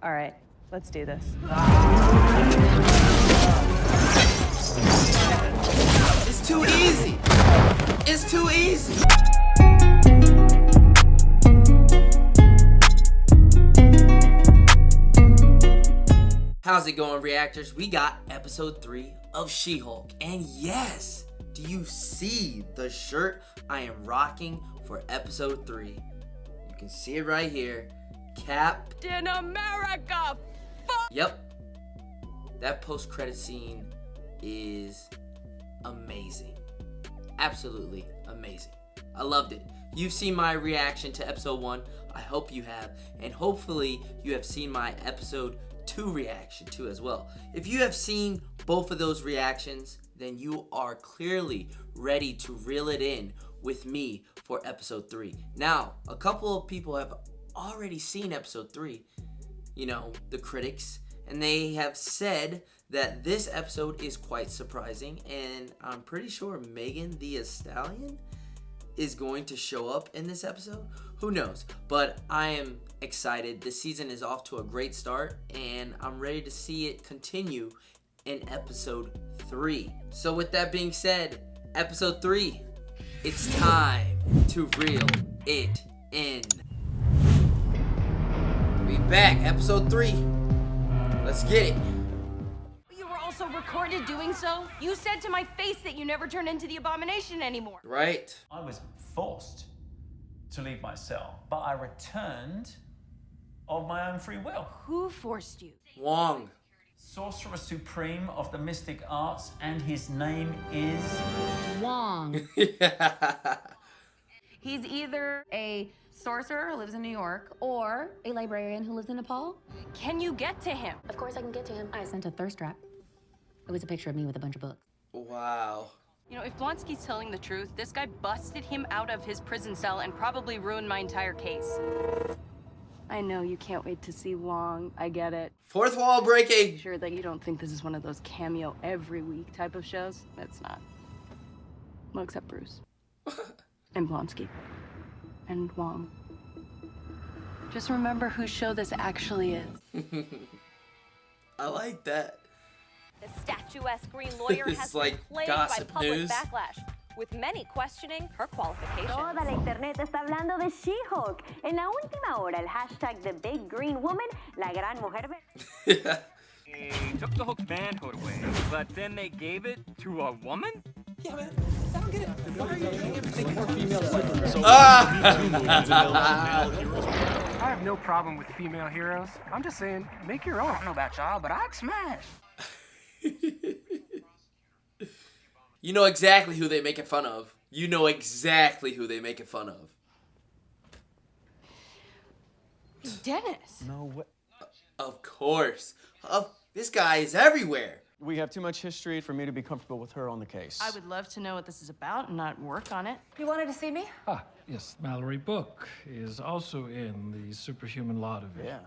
All right, let's do this. It's too easy. It's too easy. How's it going, reactors? We got episode 3 of She-Hulk. And yes, do you see the shirt I am rocking for episode 3? You can see it right here. Captain America! Yep. That post-credit scene is amazing. Absolutely amazing. I loved it. You've seen my reaction to episode 1. I hope you have. And hopefully you have seen my episode 2 reaction too as well. If you have seen both of those reactions, then you are clearly ready to reel it in with me for episode 3. Now, a couple of people have already seen episode 3, you know, the critics, and they have said that this episode is quite surprising, and I'm pretty sure Megan Thee Stallion is going to show up in this episode. Who knows? But I am excited. The season is off to a great start, and I'm ready to see it continue in episode 3. So with that being said, episode 3, it's time to reel it in. We back, episode 3. Let's get it. You were also recorded doing so. You said to my face that you never turn into the Abomination anymore. Right. I was forced to leave my cell, but I returned of my own free will. Who forced you? Wong. Sorcerer Supreme of the Mystic Arts, and his name is... Wong. Yeah. He's either a sorcerer who lives in New York or a librarian who lives in Nepal. Can you get to him? Of course I can get to him. I sent a thirst trap. It was a picture of me with a bunch of books. Wow. You know, if Blonsky's telling the truth, this guy busted him out of his prison cell and probably ruined my entire case. I know you can't wait to see Wong. I get it. Fourth wall breaking. Sure that you don't think this is one of those cameo every week type of shows. It's not. Well, except Bruce. And Blonsky. And Wong. Just remember whose show this actually is. I like that. The statuesque green lawyer This has is been like plagued gossip by public news. backlash, with many questioning her qualifications. Toda la internet está hablando de She-Hulk. En la última hora, el hashtag The Big Green Woman, la gran mujer verde. They took the Hulk's manhood away, but then they gave it to a woman? Yeah, man. I don't get it. Why are you doing everything more female? I have no problem with female heroes. I'm just saying, make your own. I don't know about y'all, but I'd smash. You know exactly who they making fun of. You know exactly who they making fun of. Dennis. No way. Of course. This guy is everywhere. We have too much history for me to be comfortable with her on the case. I would love to know what this is about and not work on it. You wanted to see me? Ah, yes, Mallory Book is also in the Superhuman Law Division. Yeah.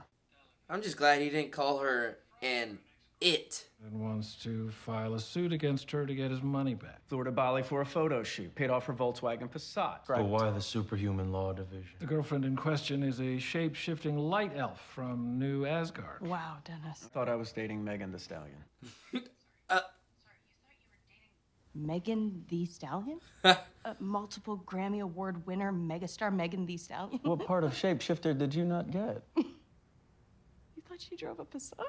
I'm just glad he didn't call her an it. And wants to file a suit against her to get his money back. Flew her to Bali for a photo shoot, paid off her Volkswagen Passat. But why the Superhuman Law Division? The girlfriend in question is a shape-shifting light elf from New Asgard. Wow, Dennis. Thought I was dating Megan Thee Stallion. Megan Thee Stallion? Multiple Grammy Award winner megastar Megan Thee Stallion? What part of shapeshifter did you not get? You thought she drove a Passat?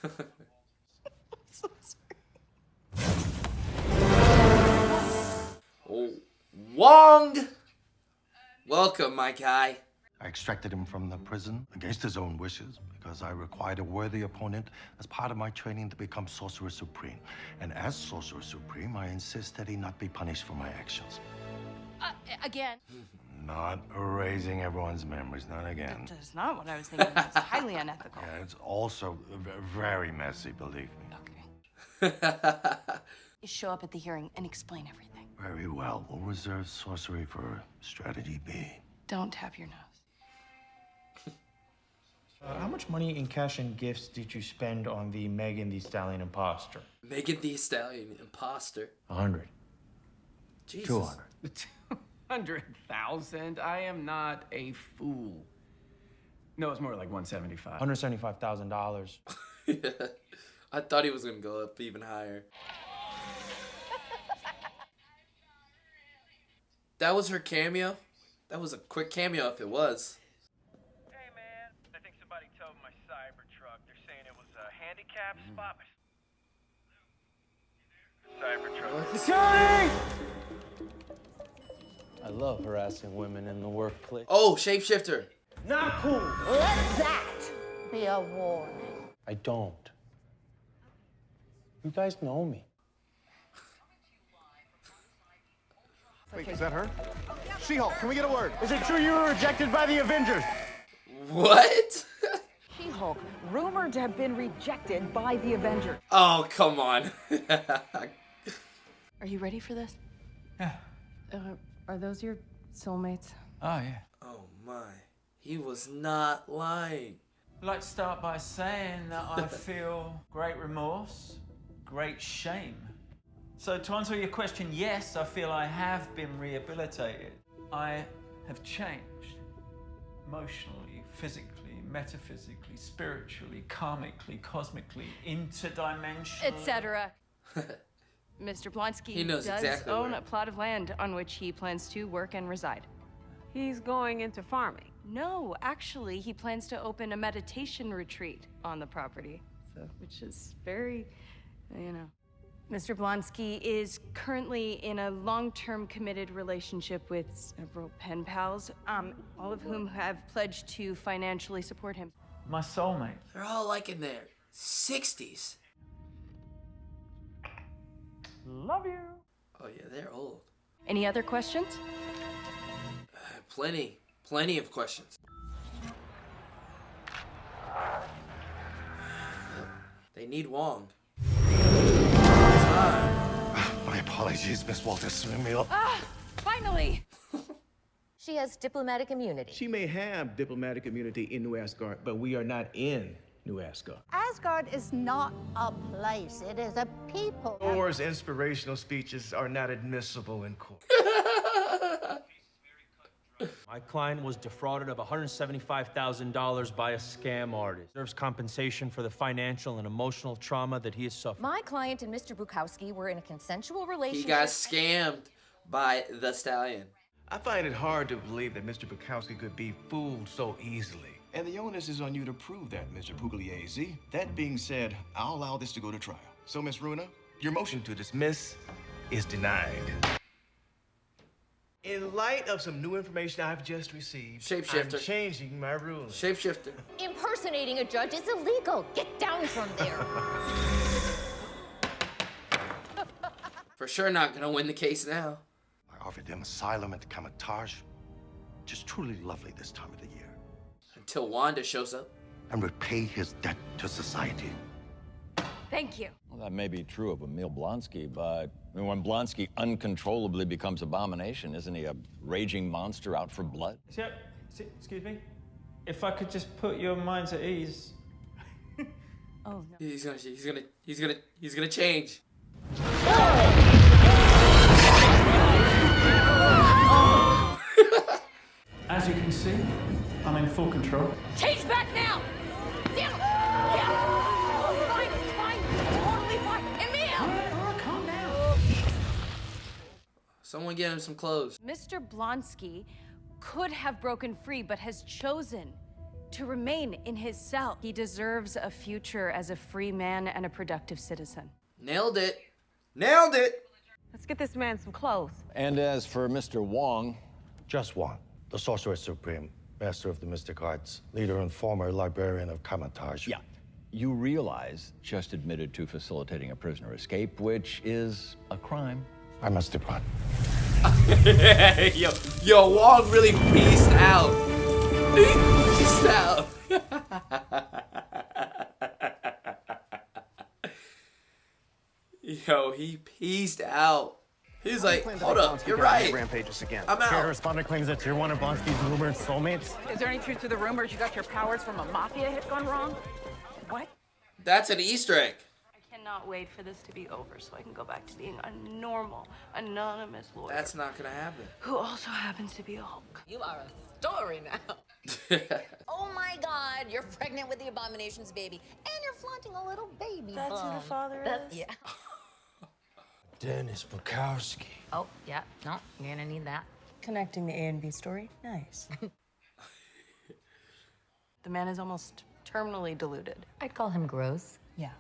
I'm so sorry. Oh, Wong! Welcome, my guy. I extracted him from the prison against his own wishes because I required a worthy opponent as part of my training to become Sorcerer Supreme. And as Sorcerer Supreme, I insist that he not be punished for my actions. Again. Not erasing everyone's memories, not again. That's not what I was thinking. It's highly unethical. Yeah, it's also very messy, believe me. Okay. You show up at the hearing and explain everything. Very well. We'll reserve sorcery for strategy B. Don't tap your nose. How much money in cash and gifts did you spend on the Megan Thee Stallion imposter? Megan Thee Stallion imposter. 100. Jesus. 200. 200,000? I am not a fool. No, it's more like 175. $175,000. I thought he was gonna go up even higher. That was her cameo? That was a quick cameo if it was. Hey man, I think somebody towed my Cybertruck. They're saying it was a handicap spot. Cybertruck. I love harassing women in the workplace. Oh, shapeshifter. Not cool. Let that be a warning. I don't. You guys know me. Wait, is that her? She-Hulk, can we get a word? Is it true you were rejected by the Avengers? What? She-Hulk, rumored to have been rejected by the Avengers. Oh, come on. Are you ready for this? Yeah. Are those your soulmates? Oh, yeah. Oh, my. He was not lying. I'd like to start by saying that I feel great remorse, great shame. So to answer your question, yes, I feel I have been rehabilitated. I have changed emotionally, physically, metaphysically, spiritually, karmically, cosmically, interdimensionally, Etc. Mr. Blonsky He knows does exactly own where. a plot of land on which he plans to work and reside. He's going into farming. No, actually, he plans to open a meditation retreat on the property, which is very, Mr. Blonsky is currently in a long-term committed relationship with several pen pals, all of whom have pledged to financially support him. my soulmate. They're all like in their 60s. Love you. Oh, yeah, they're old. Any other questions? Plenty of questions. They need Wong. My apologies, Miss Walters. Emil. Ah, finally! She has diplomatic immunity. She may have diplomatic immunity in New Asgard, but we are not in New Asgard. Asgard is not a place, it is a people. Thor's inspirational speeches are not admissible in court. My client was defrauded of $175,000 by a scam artist. Deserves compensation for the financial and emotional trauma that he has suffered. My client and Mr. Bukowski were in a consensual relationship. He got scammed by the stallion. I find it hard to believe that Mr. Bukowski could be fooled so easily. And the onus is on you to prove that, Mr. Pugliese. That being said, I'll allow this to go to trial. So, Miss Runa, Your motion to dismiss is denied. In light of some new information I've just received, Shapeshifter. I'm changing my ruling. Shapeshifter. Impersonating a judge is illegal. Get down from there. For sure not gonna win the case now. I offered him asylum at Kamatage. Just truly lovely this time of the year. Until Wanda shows up. And repay his debt to society. Thank you. Well, that may be true of Emil Blonsky, but when Blonsky uncontrollably becomes Abomination, isn't he a raging monster out for blood? Yep. Excuse me? If I could just put your minds at ease. Oh, no. He's gonna change. As you can see, I'm in full control. Change back now! Damn it! Yeah! Fine, it's fine. Totally fine. Emil! Calm down. Someone get him some clothes. Mr. Blonsky could have broken free, but has chosen to remain in his cell. He deserves a future as a free man and a productive citizen. Nailed it. Nailed it. Let's get this man some clothes. And as for Mr. Wong... Just Wong, the Sorcerer Supreme, master of the mystic arts, leader and former librarian of Kamatage. Yeah. You realize just admitted to facilitating a prisoner escape, which is a crime. I must depart. Yo, Wong really peaced out. Peaced out. Yo, he peaced out. He's like, hold up, you're right. Rampages again. I'm out. Respondent claims that you're one of Blonsky's rumored soulmates. Is there any truth to the rumors you got your powers from a mafia hit gone wrong? What? That's an Easter egg. I cannot wait for this to be over so I can go back to being a normal, anonymous lawyer. That's not gonna happen. Who also happens to be a Hulk. You are a story now. Oh my God, you're pregnant with the Abomination's baby, and you're flaunting a little baby. That's who the father is? Yeah. Dennis Bukowski. Oh, yeah, no, you're gonna need that. Connecting the A and B story? Nice. The man is almost terminally deluded. I'd call him gross. Yeah.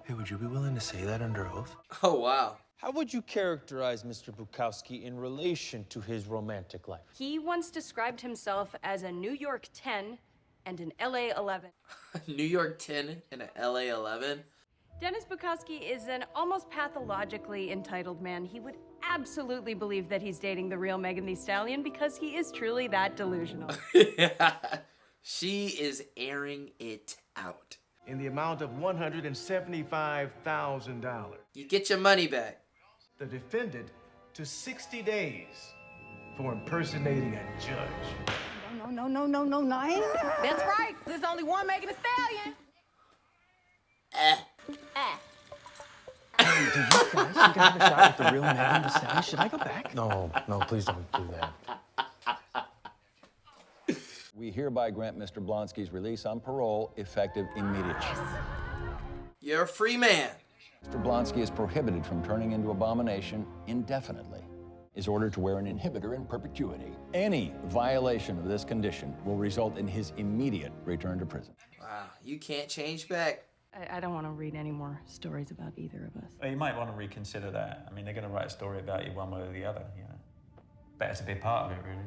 Hey, would you be willing to say that under oath? Oh, wow. How would you characterize Mr. Bukowski in relation to his romantic life? He once described himself as a New York 10 and an LA 11. New York 10 and an LA 11. Dennis Bukowski is an almost pathologically entitled man. He would absolutely believe that he's dating the real Megan Thee Stallion because he is truly that delusional. She is airing it out. In the amount of $175,000. You get your money back. The defendant to 60 days for impersonating a judge. No. That's right. There's only one Megan Thee Stallion. Hey, do you guys think I have a shot at the real Megan Thee Stallion? Should I go back? No, please don't do that. We hereby grant Mr. Blonsky's release on parole effective immediately. You're a free man. Mr. Blonsky is prohibited from turning into Abomination indefinitely. Is ordered to wear an inhibitor in perpetuity. Any violation of this condition will result in his immediate return to prison. Wow, you can't change back. I don't want to read any more stories about either of us. Well, you might want to reconsider that. I mean, they're going to write a story about you one way or the other, you know. Better to be part of it, really.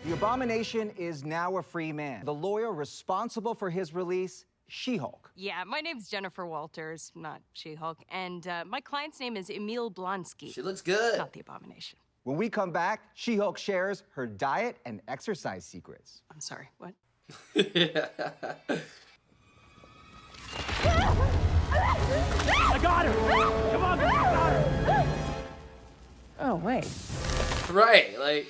The Abomination is now a free man. The lawyer responsible for his release, She-Hulk. Yeah, my name's Jennifer Walters, not She-Hulk, and my client's name is Emil Blonsky. She looks good. Not the Abomination. When we come back, She-Hulk shares her diet and exercise secrets. I'm sorry, what? I got her! Come on, I got her! Oh, wait. Right, like,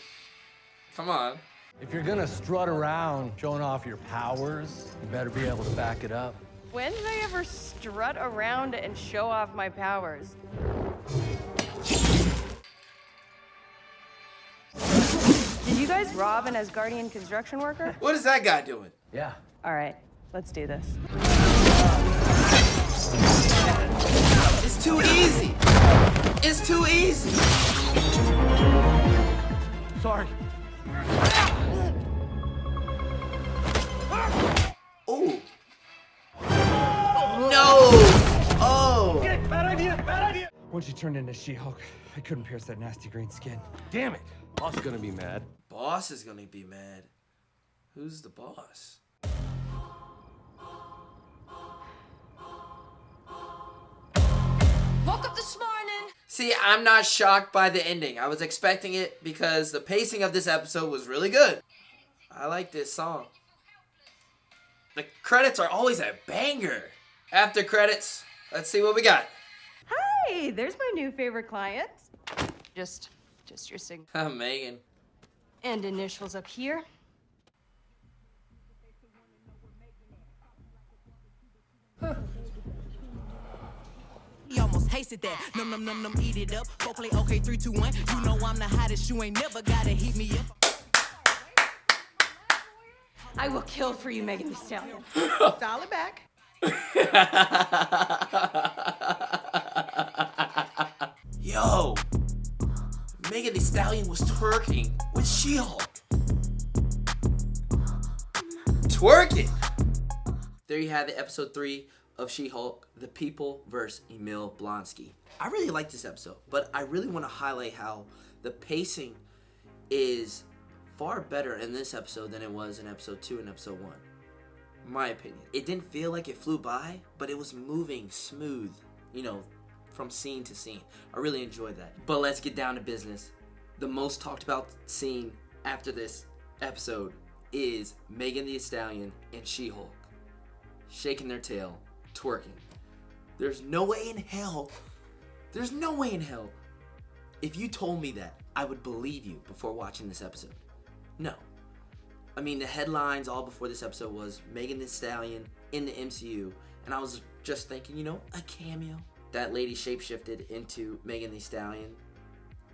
come on. If you're gonna strut around showing off your powers, you better be able to back it up. When did I ever strut around and show off my powers? Did you guys rob an Asgardian construction worker? What is that guy doing? Yeah. All right, let's do this. It's too easy. It's too easy. Sorry. Oh. No. Oh. Bad idea. Once you turned into She-Hulk, I couldn't pierce that nasty green skin. Damn it. Boss is gonna be mad. Boss is gonna be mad. Who's the boss? Woke up this morning. See, I'm not shocked by the ending. I was expecting it because the pacing of this episode was really good. I like this song. The credits are always a banger. After credits, let's see what we got. Hi, there's my new favorite client. Just your signature. Megan. And initials up here. He almost tasted that. Num, eat it up. Go play okay, 3, 2, 1. You know I'm the hottest. You ain't never gotta heat me up. I will kill for you, Megan Thee Stallion. Dial it back. Yo, Megan Thee Stallion was twerking with She-Hulk. Twerking! There you have it, episode 3 of She-Hulk, The People vs. Emil Blonsky. I really like this episode, but I really want to highlight how the pacing is far better in this episode than it was in episode 2 and episode 1. My opinion. It didn't feel like it flew by, but it was moving smooth, you know, from scene to scene. I really enjoyed that. But let's get down to business. The most talked about scene after this episode is Megan Thee Stallion and She-Hulk shaking their tail, twerking. There's no way in hell, if you told me that, I would believe you before watching this episode. No. I mean, the headlines all before this episode was Megan Thee Stallion in the MCU, and I was just thinking, you know, a cameo. That lady shapeshifted into Megan Thee Stallion.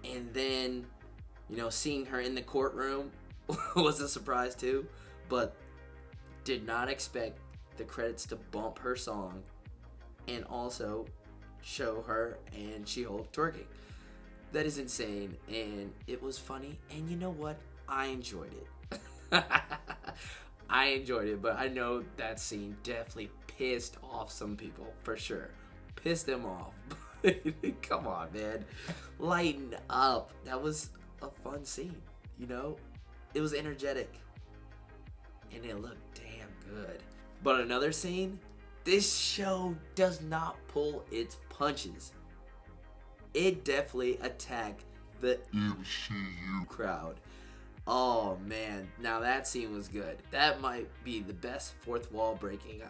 And then, seeing her in the courtroom was a surprise too, but did not expect the credits to bump her song and also show her and She-Hulk twerking. That is insane, and it was funny, and you know what? I enjoyed it. I enjoyed it, but I know that scene definitely pissed off some people, for sure. Pissed them off. Come on, man. Lighten up. That was a fun scene, It was energetic, and it looked damn good. But another scene, this show does not pull its punches. It definitely attacked the MCU crowd. Oh man, now that scene was good. That might be the best fourth wall breaking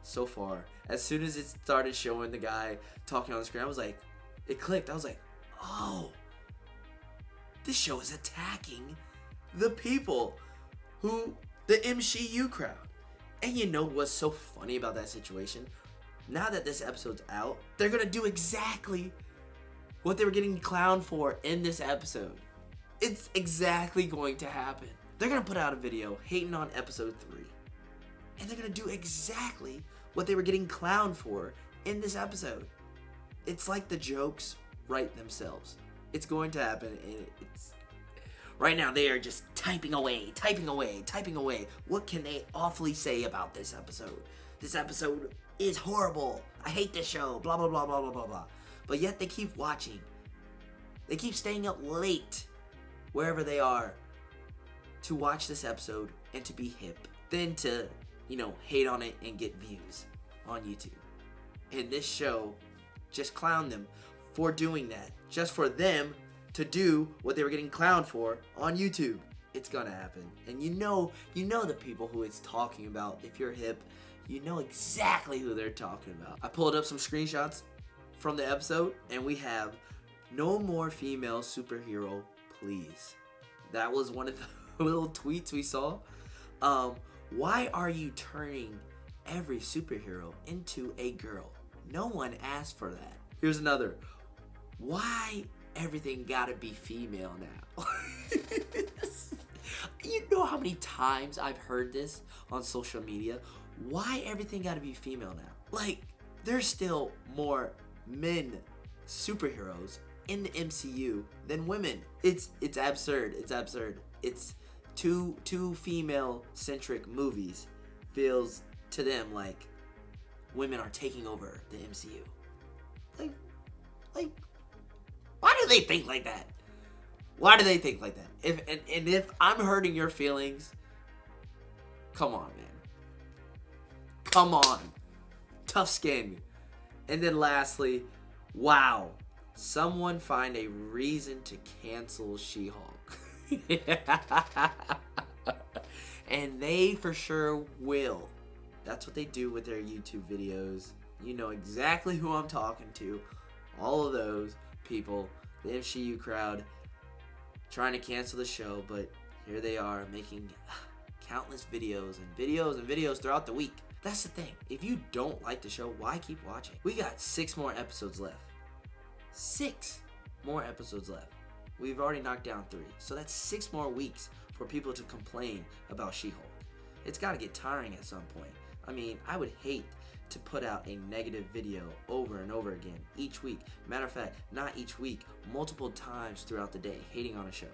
so far. As soon as it started showing the guy talking on the screen, I was like, it clicked. I was like, oh, this show is attacking the people the MCU crowd. And you know what's so funny about that situation? Now that this episode's out, they're gonna do exactly what they were getting clowned for in this episode. It's exactly going to happen. They're gonna put out a video hating on episode 3. And they're gonna do exactly what they were getting clowned for in this episode. It's like the jokes write themselves. It's going to happen, and it's... Right now, they are just typing away. What can they awfully say about this episode? This episode is horrible. I hate this show. Blah, blah, blah, blah, blah, blah, blah. But yet they keep watching. They keep staying up late, wherever they are, to watch this episode and to be hip. Then to, hate on it and get views on YouTube. And this show just clowned them for doing that. Just for them to do what they were getting clowned for on YouTube. It's gonna happen. And you know the people who it's talking about. If you're hip, you know exactly who they're talking about. I pulled up some screenshots from the episode, and we have no more female superhero, please. That was one of the little tweets we saw. Why are you turning every superhero into a girl? No one asked for that. Here's another. Why everything gotta be female now? You know how many times I've heard this on social media? Why everything gotta be female now? Like, there's still more men superheroes in the MCU than women. It's absurd. It's absurd. It's two female-centric movies feels to them like women are taking over the MCU. Like, why do they think like that? Why do they think like that? If I'm hurting your feelings, come on, man. Come on. Tough skin. And then lastly, wow. Someone find a reason to cancel She-Hulk. And they for sure will. That's what they do with their YouTube videos. You know exactly who I'm talking to. All of those people, the MCU crowd, trying to cancel the show, but here they are making countless videos and videos throughout the week. That's the thing. If you don't like the show, why keep watching? We got 6 more episodes left. 6 more episodes left. We've already knocked down 3. So that's 6 more weeks for people to complain about She-Hulk. It's got to get tiring at some point. I mean, I would hate to put out a negative video over and over again each week. Matter of fact, not each week, multiple times throughout the day, hating on a show.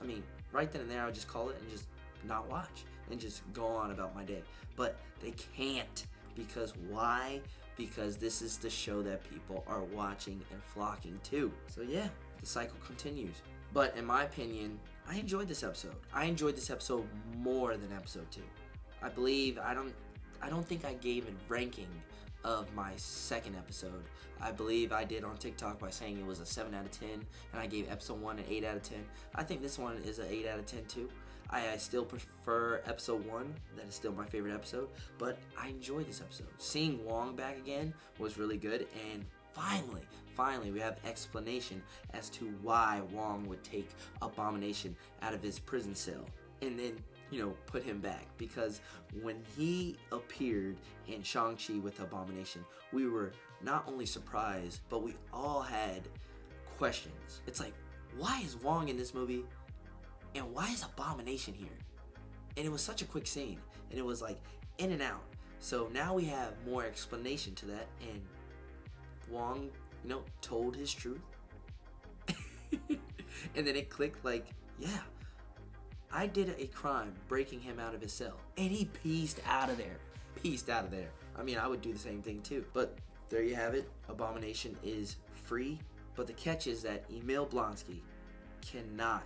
I mean, right then and there, I would just call it and just not watch and just go on about my day. But they can't, because why? Because this is the show that people are watching and flocking to. So yeah, the cycle continues. But in my opinion, I enjoyed this episode. I enjoyed this episode more than episode 2. I believe, I don't think I gave a ranking of my second episode. I believe I did on TikTok by saying it was a 7 out of 10, and I gave episode 1 an 8 out of 10. I think this one is an 8 out of 10 too. I still prefer episode 1. That is still my favorite episode, but I enjoyed this episode. Seeing Wong back again was really good, and finally we have explanation as to why Wong would take Abomination out of his prison cell and then, put him back. Because when he appeared in Shang-Chi with Abomination, we were not only surprised, but we all had questions. It's like, why is Wong in this movie? And why is Abomination here? And it was such a quick scene. And it was like in and out. So now we have more explanation to that. And Wong, told his truth. And then it clicked like, yeah, I did a crime breaking him out of his cell. And he pieced out of there. I mean, I would do the same thing too. But there you have it. Abomination is free. But the catch is that Emil Blonsky cannot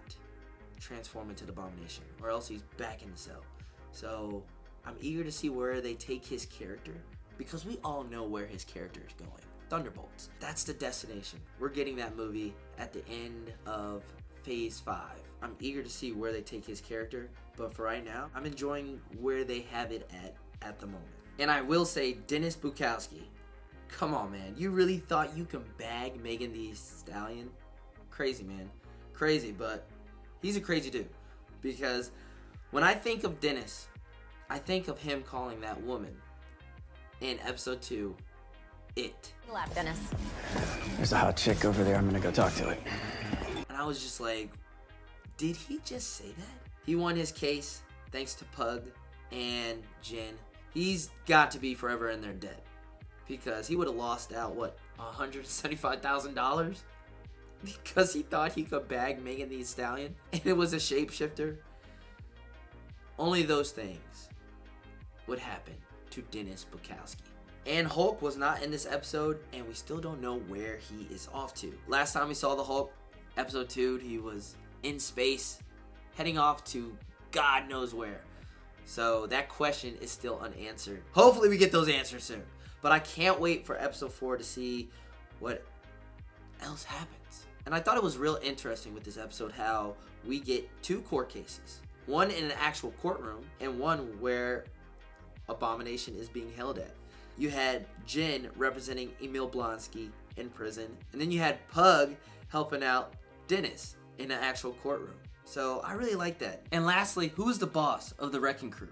transform into the Abomination, or else he's back in the cell. So I'm eager to see where they take his character, because we all know where his character is going. Thunderbolts. That's the destination. We're getting that movie at the end of Phase 5. I'm eager to see where they take his character, but for right now, I'm enjoying where they have it at the moment. And I will say, Dennis Bukowski, come on, man. You really thought you could bag Megan Thee Stallion? Crazy, man. Crazy, but he's a crazy dude. Because when I think of Dennis, I think of him calling that woman in episode 2, It. Laugh, Dennis. There's a hot chick over there. I'm gonna go talk to it. And I was just like, did he just say that? He won his case thanks to Pug and Jen. He's got to be forever in their debt, because he would have lost out, what, $175,000? Because he thought he could bag Megan Thee Stallion and it was a shapeshifter. Only those things would happen to Dennis Bukowski. And Hulk was not in this episode, and we still don't know where he is off to. Last time we saw the Hulk, episode 2, he was in space, heading off to God knows where. So that question is still unanswered. Hopefully we get those answers soon. But I can't wait for episode 4 to see what else happens. And I thought it was real interesting with this episode how we get 2 court cases. One in an actual courtroom, and one where Abomination is being held at. You had Jen representing Emil Blonsky in prison, and then you had Pug helping out Dennis in an actual courtroom. So I really like that. And lastly, who's the boss of the Wrecking Crew?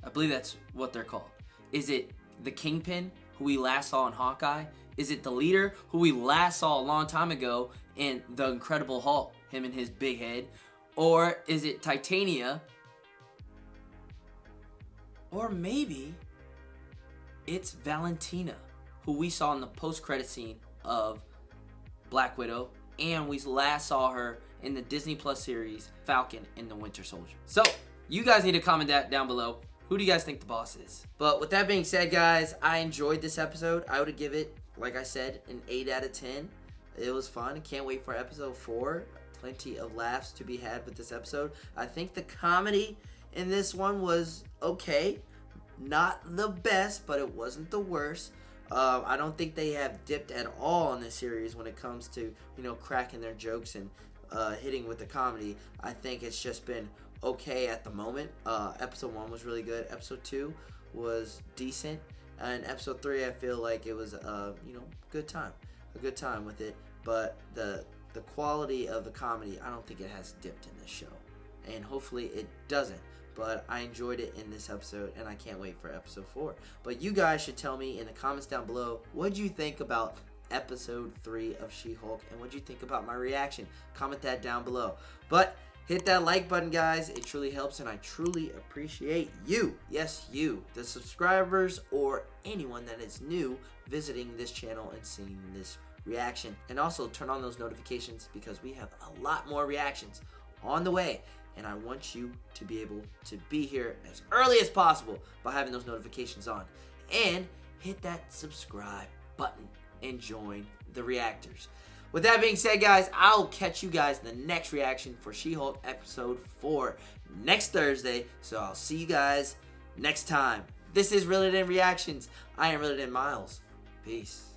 I believe that's what they're called. Is it the Kingpin, who we last saw in Hawkeye? Is it the leader, who we last saw a long time ago in The Incredible Hulk, him and his big head? Or is it Titania? Or maybe it's Valentina, who we saw in the post-credit scene of Black Widow, and we last saw her in the DisneyPlus series Falcon and the Winter Soldier. So, you guys need to comment that down below. Who do you guys think the boss is? But with that being said, guys, I enjoyed this episode. I would give it, like I said, an 8 out of 10. It was fun. Can't wait for episode 4. Plenty of laughs to be had with this episode. I think the comedy in this one was okay. Not the best, but it wasn't the worst. I don't think they have dipped at all in this series when it comes to, cracking their jokes and hitting with the comedy. I think it's just been okay at the moment. Episode 1 was really good. Episode 2 was decent. And episode 3, I feel like it was good time. A good time with it. But the quality of the comedy, I don't think it has dipped in this show. And hopefully it doesn't. But I enjoyed it in this episode, and I can't wait for episode 4. But you guys should tell me in the comments down below, what did you think about episode 3 of She-Hulk, and what did you think about my reaction? Comment that down below. But hit that like button, guys. It truly helps, and I truly appreciate you. Yes, you, the subscribers, or anyone that is new visiting this channel and seeing this reaction. And also turn on those notifications, because we have a lot more reactions on the way. And I want you to be able to be here as early as possible by having those notifications on. And hit that subscribe button and join the reactors. With that being said, guys, I'll catch you guys in the next reaction for She-Hulk episode 4 next Thursday. So I'll see you guys next time. This is Realer Than Reactions. I am Realer Than Miles. Peace.